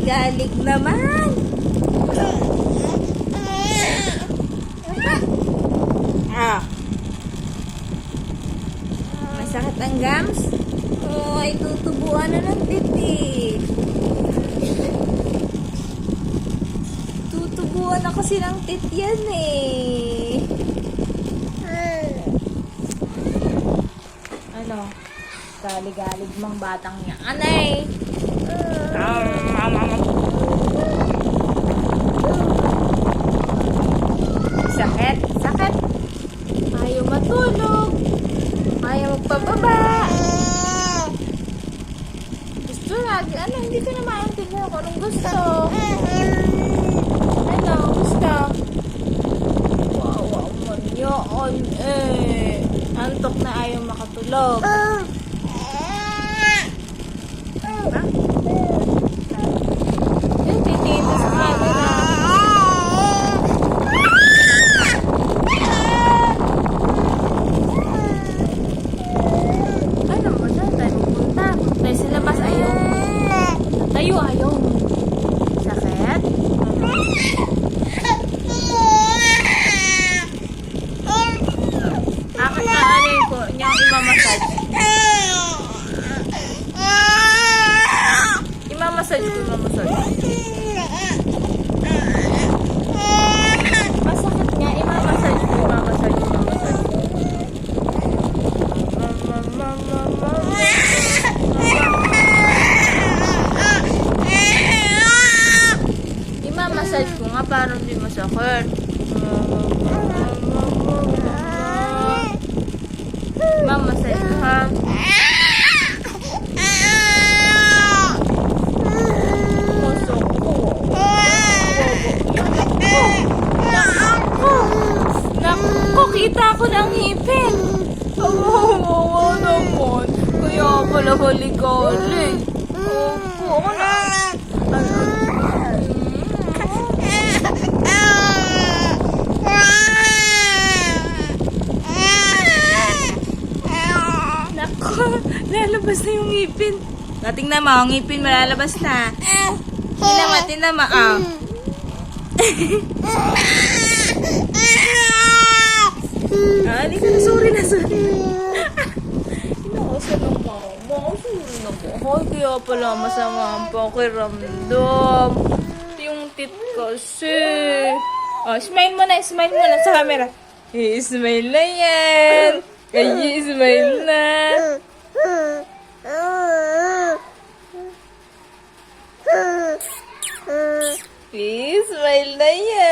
Galig-galig naman. Ah. Masakit ang gums? Oh, ay tutubuan na ng titi. Tutubuan na kasi ng titi yan eh. Ano? Galig-galig mang batang niya. Anay! Sakit? Sakit? Ayaw matulog. Ayaw magpababa. Gusto lagi. Ano? Hindi ko na maintindihan kung anong gusto. Ano? Gusto? Wow, man yun eh. Antok na ayaw makatulog. Yung titito sa camera. Ano mo na? Tayo pupunta. Tayo sa labas. Ayaw. Tayo ayaw. Sakit? Akit na alin ko. Niyang imamassage. Imamassage ko. Masakit niya. Imamassage ko. Imamassage ko nga para hindi masakit. Imamassage ko ha. Naku, kita ko ng ngipin. Wow naman. Kaya pala haligali. Opo, ako na. Naku, lalabas na yung ngipin. Tingnan mo, ang ngipin malalabas na. Tinama. Hindi ka na. Sorry na. Inakasan ng mama. Sorry na po. Kaya pala masama ang pakiramdam. Yung tit kasi. Smile mo na sa camera. Smile na yan. Smile na. Smile na yan.